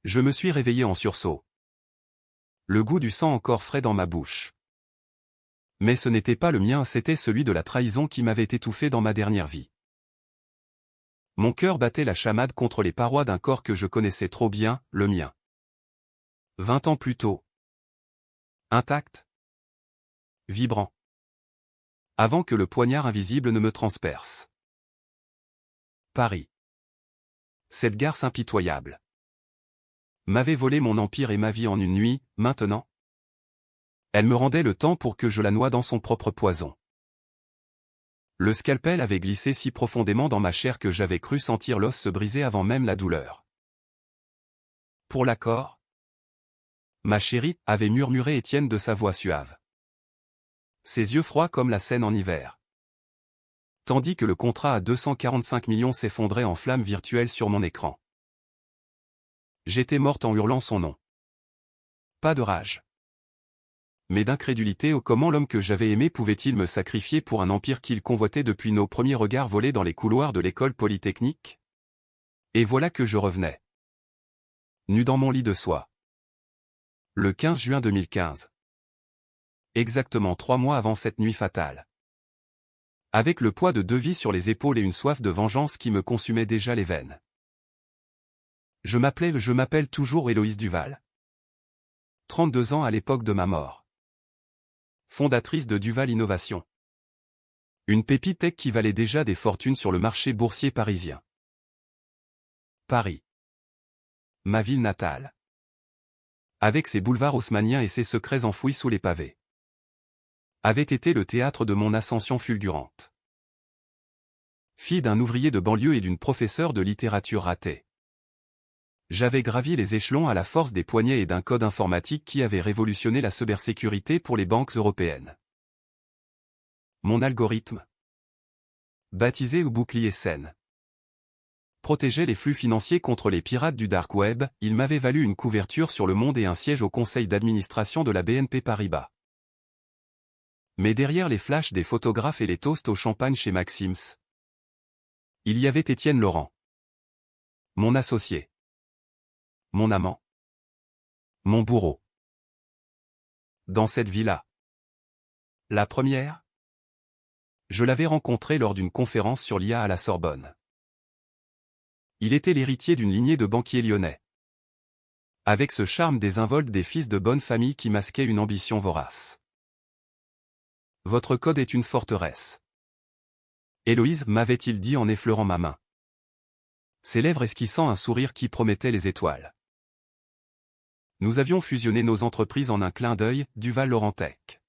Je me suis réveillé en sursaut. Le goût du sang encore frais dans ma bouche. Mais ce n'était pas le mien, c'était celui de la trahison qui m'avait étouffé dans ma dernière vie. Mon cœur battait la chamade contre les parois d'un corps que je connaissais trop bien, le mien. 20 ans plus tôt. Intact. Vibrant. Avant que le poignard invisible ne me transperce. Paris. Cette garce impitoyable m'avait volé mon empire et ma vie en une nuit, maintenant. Elle me rendait le temps pour que je la noie dans son propre poison. Le scalpel avait glissé si profondément dans ma chair que j'avais cru sentir l'os se briser avant même la douleur. Pour l'accord, ma chérie, avait murmuré Étienne de sa voix suave. Ses yeux froids comme la Seine en hiver. Tandis que le contrat à 245 millions s'effondrait en flammes virtuelles sur mon écran. J'étais morte en hurlant son nom. Pas de rage, mais d'incrédulité au comment l'homme que j'avais aimé pouvait-il me sacrifier pour un empire qu'il convoitait depuis nos premiers regards volés dans les couloirs de l'école polytechnique. Et voilà que je revenais. Nu dans mon lit de soie. Le 15 juin 2015. Exactement 3 mois avant cette nuit fatale. Avec le poids de 2 vies sur les épaules et une soif de vengeance qui me consumait déjà les veines. Je m'appelle toujours Héloïse Duval. 32 ans à l'époque de ma mort. Fondatrice de Duval Innovation. Une pépite tech qui valait déjà des fortunes sur le marché boursier parisien. Paris. Ma ville natale. Avec ses boulevards haussmanniens et ses secrets enfouis sous les pavés. Avait été le théâtre de mon ascension fulgurante. Fille d'un ouvrier de banlieue et d'une professeure de littérature ratée. J'avais gravi les échelons à la force des poignets et d'un code informatique qui avait révolutionné la cybersécurité pour les banques européennes. Mon algorithme, baptisé au bouclier Seine, protégeait les flux financiers contre les pirates du dark web, il m'avait valu une couverture sur Le Monde et un siège au conseil d'administration de la BNP Paribas. Mais derrière les flashs des photographes et les toasts au champagne chez Maxims, il y avait Étienne Laurent. Mon associé. Mon amant. Mon bourreau. Dans cette vie-là. La première, je l'avais rencontré lors d'une conférence sur l'IA à la Sorbonne. Il était l'héritier d'une lignée de banquiers lyonnais. Avec ce charme désinvolte des fils de bonne famille qui masquait une ambition vorace. Votre code est une forteresse. Héloïse, m'avait-il dit en effleurant ma main. Ses lèvres esquissant un sourire qui promettait les étoiles. Nous avions fusionné nos entreprises en un clin d'œil, Duval Laurentech.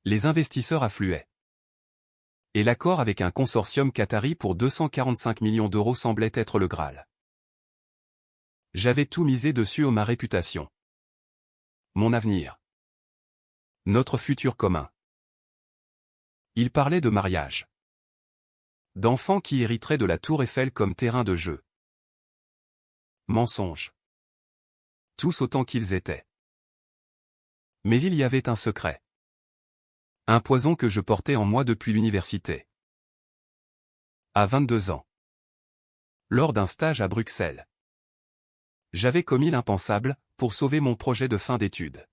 Les investisseurs affluaient. Et l'accord avec un consortium qatari pour 245 millions d'euros semblait être le Graal. J'avais tout misé dessus ma réputation. Mon avenir. Notre futur commun. Il parlait de mariage. D'enfants qui hériteraient de la Tour Eiffel comme terrain de jeu. Mensonge. Tous autant qu'ils étaient. Mais il y avait un secret. Un poison que je portais en moi depuis l'université. À 22 ans. Lors d'un stage à Bruxelles. J'avais commis l'impensable, pour sauver mon projet de fin d'études.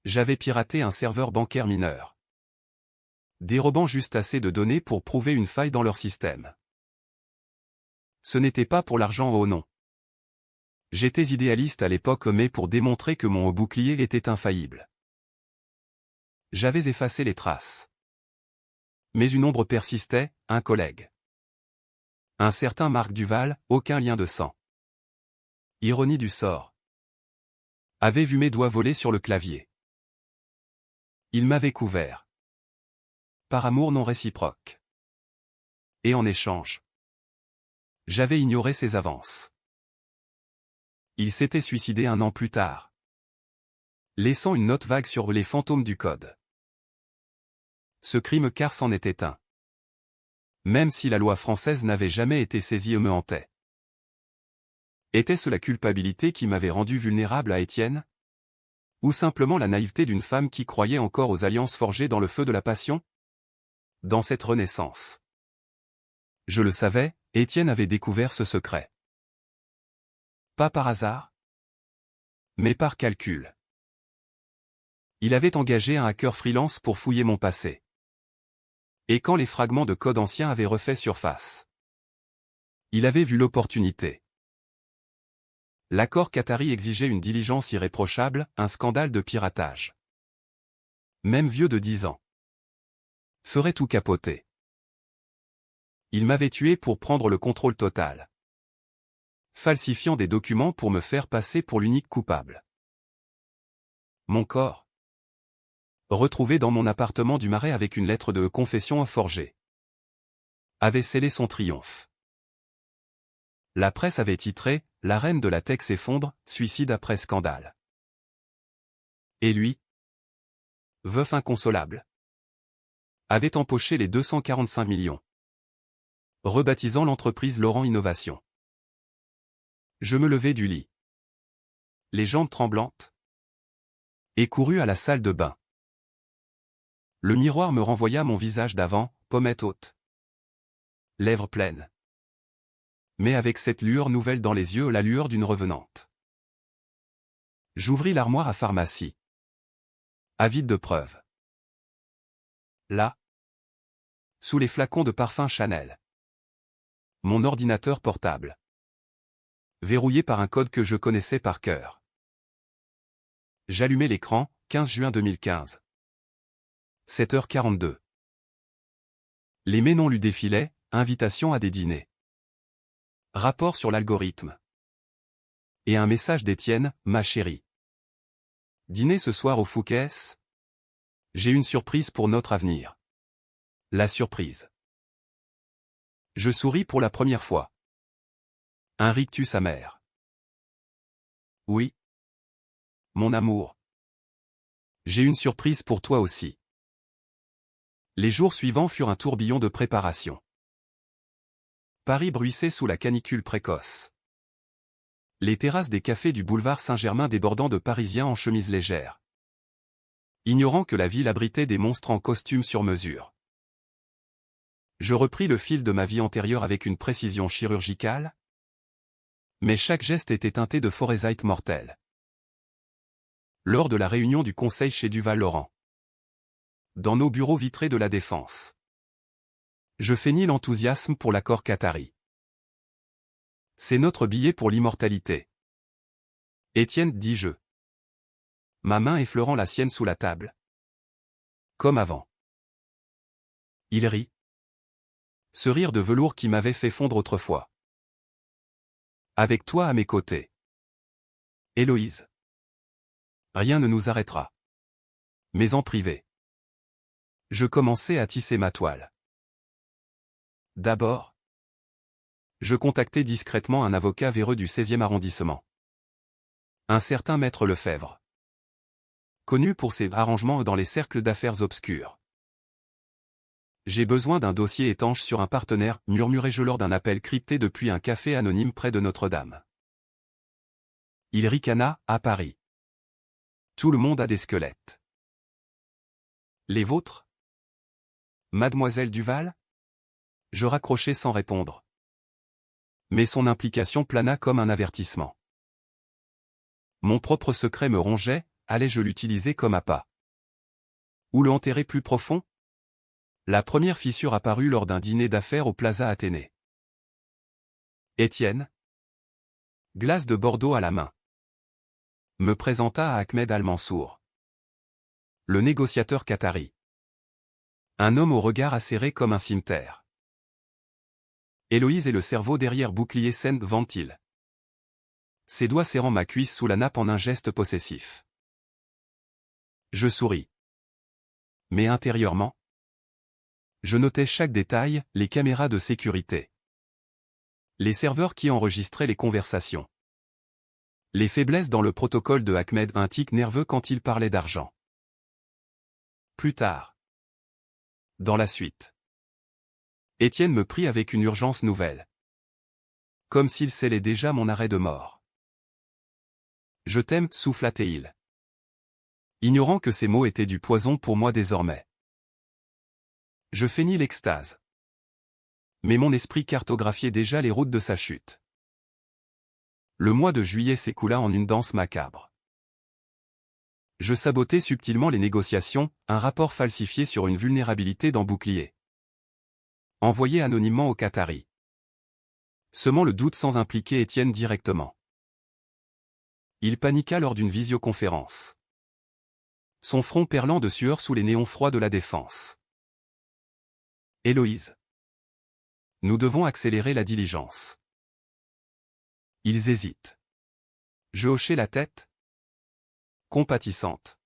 J'avais piraté un serveur bancaire mineur. Dérobant juste assez de données pour prouver une faille dans leur système. Ce n'était pas pour l'argent, oh non. J'étais idéaliste à l'époque mais pour démontrer que mon bouclier était infaillible. J'avais effacé les traces. Mais une ombre persistait, un collègue. Un certain Marc Duval, aucun lien de sang. Ironie du sort. Avait vu mes doigts voler sur le clavier. Il m'avait couvert. Par amour non réciproque. Et en échange, j'avais ignoré ses avances. Il s'était suicidé 1 an plus tard. Laissant une note vague sur les fantômes du code. Ce crime car c'en était un. Même si la loi française n'avait jamais été saisie me hantait. Était-ce la culpabilité qui m'avait rendu vulnérable à Étienne? Ou simplement la naïveté d'une femme qui croyait encore aux alliances forgées dans le feu de la passion? Dans cette renaissance. Je le savais, Étienne avait découvert ce secret. Pas par hasard, mais par calcul. Il avait engagé un hacker freelance pour fouiller mon passé. Et quand les fragments de code anciens avaient refait surface, il avait vu l'opportunité. L'accord qatari exigeait une diligence irréprochable, un scandale de piratage. Même vieux de 10 ans ferait tout capoter. Il m'avait tué pour prendre le contrôle total, falsifiant des documents pour me faire passer pour l'unique coupable. Mon corps, retrouvé dans mon appartement du Marais avec une lettre de confession forgée, avait scellé son triomphe. La presse avait titré « La reine de la tech s'effondre, suicide après scandale ». Et lui, veuf inconsolable, avait empoché les 245 millions, rebaptisant l'entreprise Laurent Innovation. Je me levai du lit, les jambes tremblantes, et courus à la salle de bain. Le miroir me renvoya mon visage d'avant, pommette haute, lèvres pleines, mais avec cette lueur nouvelle dans les yeux, la lueur d'une revenante. J'ouvris l'armoire à pharmacie, avide de preuves. Là, sous les flacons de parfum Chanel, mon ordinateur portable, verrouillé par un code que je connaissais par cœur. J'allumai l'écran, 15 juin 2015. 7h42. Les mails non lus défilaient, invitation à des dîners. Rapport sur l'algorithme. Et un message d'Étienne, ma chérie. Dîner ce soir au Fouquet's. J'ai une surprise pour notre avenir. La surprise. Je souris pour la première fois. Un rictus amer. Oui. Mon amour. J'ai une surprise pour toi aussi. Les jours suivants furent un tourbillon de préparation. Paris bruissait sous la canicule précoce. Les terrasses des cafés du boulevard Saint-Germain débordant de Parisiens en chemise légère, ignorant que la ville abritait des monstres en costume sur mesure. Je repris le fil de ma vie antérieure avec une précision chirurgicale, mais chaque geste était teinté de foresight mortel. Lors de la réunion du conseil chez Duval-Laurent, dans nos bureaux vitrés de la Défense, je feignis l'enthousiasme pour l'accord qatari. C'est notre billet pour l'immortalité. Étienne, dis-je, ma main effleurant la sienne sous la table. Comme avant. Il rit. Ce rire de velours qui m'avait fait fondre autrefois. Avec toi à mes côtés. Héloïse. Rien ne nous arrêtera. Mais en privé. Je commençais à tisser ma toile. D'abord, je contactai discrètement un avocat véreux du 16e arrondissement. Un certain maître Lefebvre. Connu pour ses arrangements dans les cercles d'affaires obscurs. J'ai besoin d'un dossier étanche sur un partenaire, murmurai-je lors d'un appel crypté depuis un café anonyme près de Notre-Dame. Il ricana, à Paris. Tout le monde a des squelettes. Les vôtres? Mademoiselle Duval? Je raccrochai sans répondre. Mais son implication plana comme un avertissement. Mon propre secret me rongeait, allais-je l'utiliser comme appât? Ou le enterrer plus profond? La première fissure apparut lors d'un dîner d'affaires au Plaza Athénée. Étienne, glace de Bordeaux à la main, me présenta à Ahmed Al-Mansour, le négociateur qatari. Un homme au regard acéré comme un cimeterre. Héloïse et le cerveau derrière bouclier saine vent-il. Ses doigts serrant ma cuisse sous la nappe en un geste possessif. Je souris. Mais intérieurement, je notais chaque détail, les caméras de sécurité, les serveurs qui enregistraient les conversations, les faiblesses dans le protocole de Ahmed, un tic nerveux quand il parlait d'argent. Plus tard, dans la suite, Étienne me prit avec une urgence nouvelle, comme s'il scellait déjà mon arrêt de mort. Je t'aime, souffla-t-il, ignorant que ces mots étaient du poison pour moi désormais. Je feignis l'extase. Mais mon esprit cartographiait déjà les routes de sa chute. Le mois de juillet s'écoula en une danse macabre. Je sabotais subtilement les négociations, un rapport falsifié sur une vulnérabilité dans Bouclier. Envoyé anonymement aux Qataris. Semant le doute sans impliquer Étienne directement. Il paniqua lors d'une visioconférence. Son front perlant de sueur sous les néons froids de la défense. Héloïse. Nous devons accélérer la diligence. Ils hésitent. Je hochai la tête. Compatissante.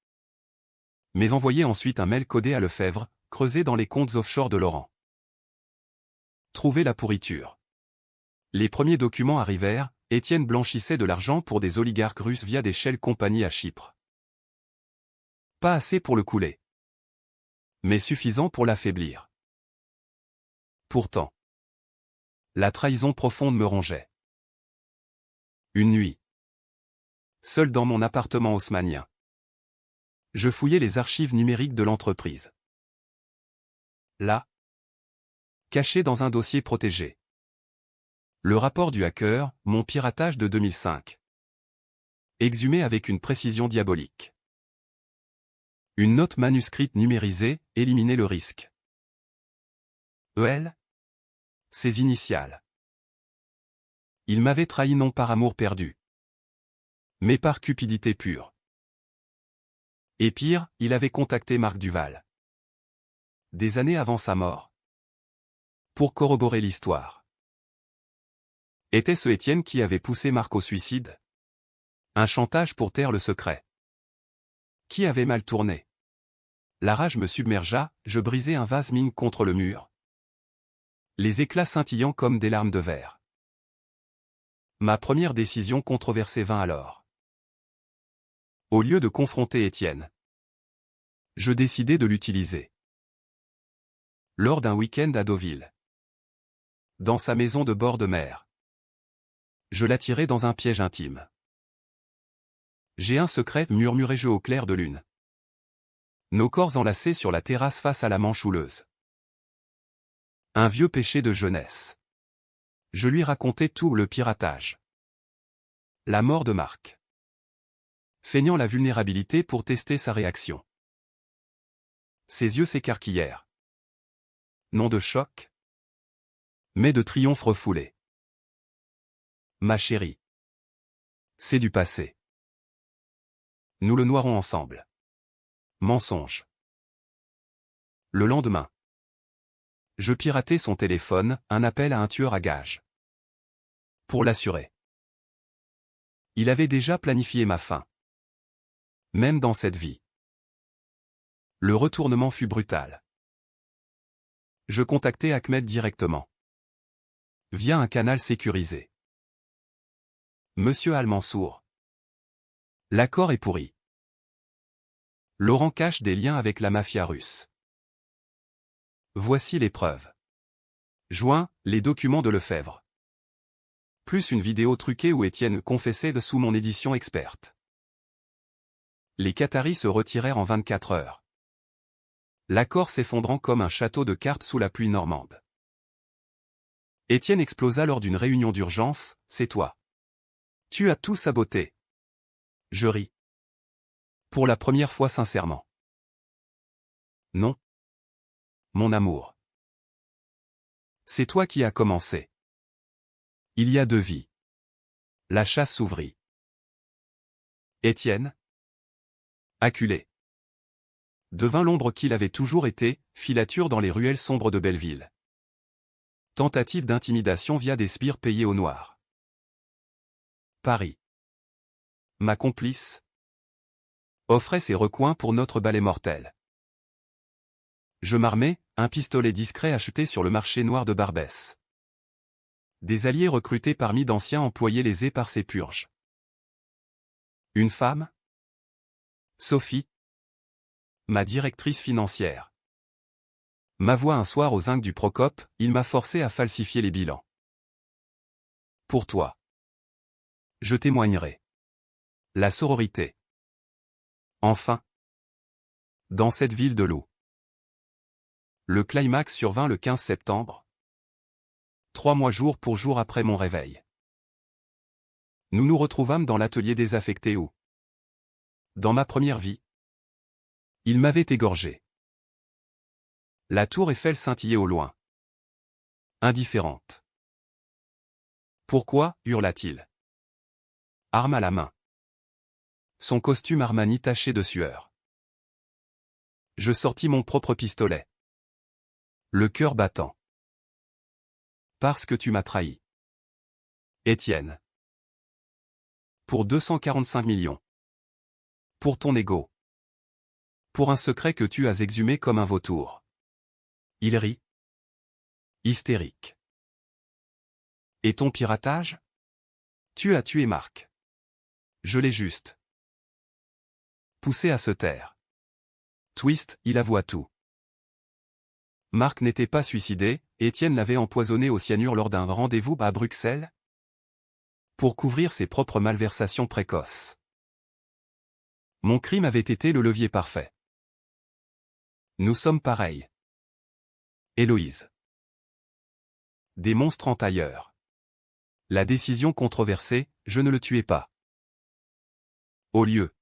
Mais envoyai ensuite un mail codé à Lefebvre, creusé dans les comptes offshore de Laurent. Trouver la pourriture. Les premiers documents arrivèrent, Étienne blanchissait de l'argent pour des oligarques russes via des shell compagnies à Chypre. Pas assez pour le couler. Mais suffisant pour l'affaiblir. Pourtant. La trahison profonde me rongeait. Une nuit. Seul dans mon appartement haussmannien. Je fouillais les archives numériques de l'entreprise. Là. Caché dans un dossier protégé. Le rapport du hacker, mon piratage de 2005. Exhumé avec une précision diabolique. Une note manuscrite numérisée, éliminait le risque. EL. Ses initiales. Il m'avait trahi non par amour perdu, mais par cupidité pure. Et pire, il avait contacté Marc Duval. Des années avant sa mort. Pour corroborer l'histoire. Était-ce Étienne qui avait poussé Marc au suicide? Un chantage pour taire le secret. Qui avait mal tourné? La rage me submergea, je brisai un vase mine contre le mur. Les éclats scintillant comme des larmes de verre. Ma première décision controversée vint alors. Au lieu de confronter Étienne, je décidai de l'utiliser. Lors d'un week-end à Deauville. Dans sa maison de bord de mer. Je l'attirai dans un piège intime. J'ai un secret, murmurai-je au clair de lune. Nos corps enlacés sur la terrasse face à la Manche houleuse. Un vieux péché de jeunesse. Je lui racontai tout le piratage. La mort de Marc. Feignant la vulnérabilité pour tester sa réaction. Ses yeux s'écarquillèrent. Non de choc, mais de triomphe refoulé. Ma chérie. C'est du passé. Nous le noierons ensemble. Mensonge. Le lendemain. Je piratai son téléphone, un appel à un tueur à gages. Pour l'assurer. Il avait déjà planifié ma fin. Même dans cette vie. Le retournement fut brutal. Je contactai Ahmed directement. Via un canal sécurisé. Monsieur Al-Mansour. L'accord est pourri. Laurent cache des liens avec la mafia russe. Voici les preuves. Joint, les documents de Lefebvre. Plus une vidéo truquée où Étienne confessait sous mon édition experte. Les Qataris se retirèrent en 24 heures. L'accord s'effondrant comme un château de cartes sous la pluie normande. Étienne explosa lors d'une réunion d'urgence, c'est toi. Tu as tout saboté. Je ris. Pour la première fois sincèrement. Non. Mon amour. C'est toi qui as commencé. Il y a deux vies. La chasse s'ouvrit. Étienne. Acculé. Devint l'ombre qu'il avait toujours été, filature dans les ruelles sombres de Belleville. Tentative d'intimidation via des sbires payés au noir. Paris. Ma complice. Offrait ses recoins pour notre balai mortel. Je m'armai, un pistolet discret acheté sur le marché noir de Barbès. Des alliés recrutés parmi d'anciens employés lésés par ces purges. Une femme? Sophie. Ma directrice financière. M'avoua un soir aux zincs du Procope, il m'a forcé à falsifier les bilans. Pour toi. Je témoignerai. La sororité. Enfin. Dans cette ville de loup. Le climax survint le 15 septembre. 3 mois jour pour jour après mon réveil. Nous nous retrouvâmes dans l'atelier désaffecté où, dans ma première vie, il m'avait égorgé. La tour Eiffel scintillait au loin. Indifférente. Pourquoi, hurla-t-il. Arme à la main. Son costume Armani taché de sueur. Je sortis mon propre pistolet. Le cœur battant. Parce que tu m'as trahi. Étienne. Pour 245 millions. Pour ton ego. Pour un secret que tu as exhumé comme un vautour. Il rit. Hystérique. Et ton piratage? Tu as tué Marc. Je l'ai juste poussé à se taire. Twist, il avoua tout. Marc n'était pas suicidé, Étienne l'avait empoisonné au cyanure lors d'un rendez-vous à Bruxelles pour couvrir ses propres malversations précoces. Mon crime avait été le levier parfait. Nous sommes pareils. Héloïse. Des monstres entailleurs. La décision controversée, je ne le tuais pas. Au lieu,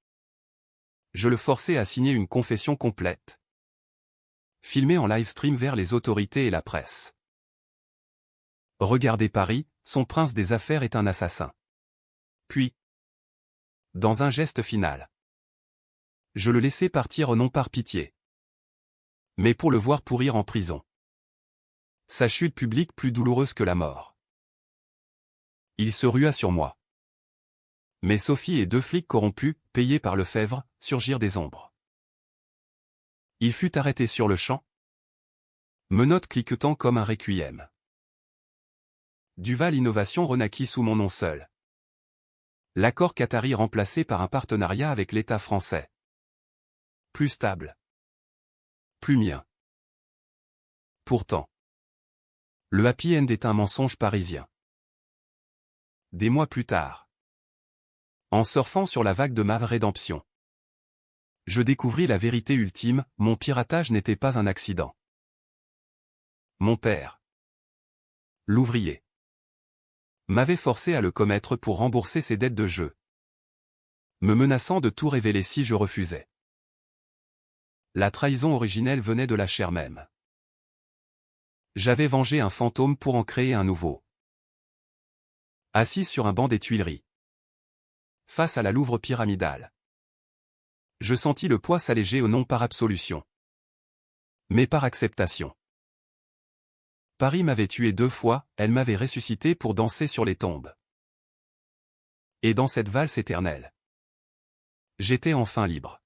je le forçais à signer une confession complète. Filmée en live stream vers les autorités et la presse. Regardez Paris, son prince des affaires est un assassin. Puis, dans un geste final, je le laissai partir non par pitié, mais pour le voir pourrir en prison. Sa chute publique plus douloureuse que la mort. Il se rua sur moi. Mais Sophie et 2 flics corrompus, payés par Lefebvre, surgirent des ombres. Il fut arrêté sur le champ, menottes cliquetant comme un requiem. Duval Innovation renaquit sous mon nom seul. L'accord qatari remplacé par un partenariat avec l'État français. Plus stable. Plus mien. Pourtant, le happy end est un mensonge parisien. Des mois plus tard, en surfant sur la vague de ma rédemption, je découvris la vérité ultime, mon piratage n'était pas un accident. Mon père, l'ouvrier, m'avait forcé à le commettre pour rembourser ses dettes de jeu, me menaçant de tout révéler si je refusais. La trahison originelle venait de la chair même. J'avais vengé un fantôme pour en créer un nouveau. Assis sur un banc des Tuileries, face à la Louvre pyramidale, je sentis le poids s'alléger non par absolution, mais par acceptation. Paris m'avait tué 2 fois, elle m'avait ressuscité pour danser sur les tombes. Et dans cette valse éternelle, j'étais enfin libre.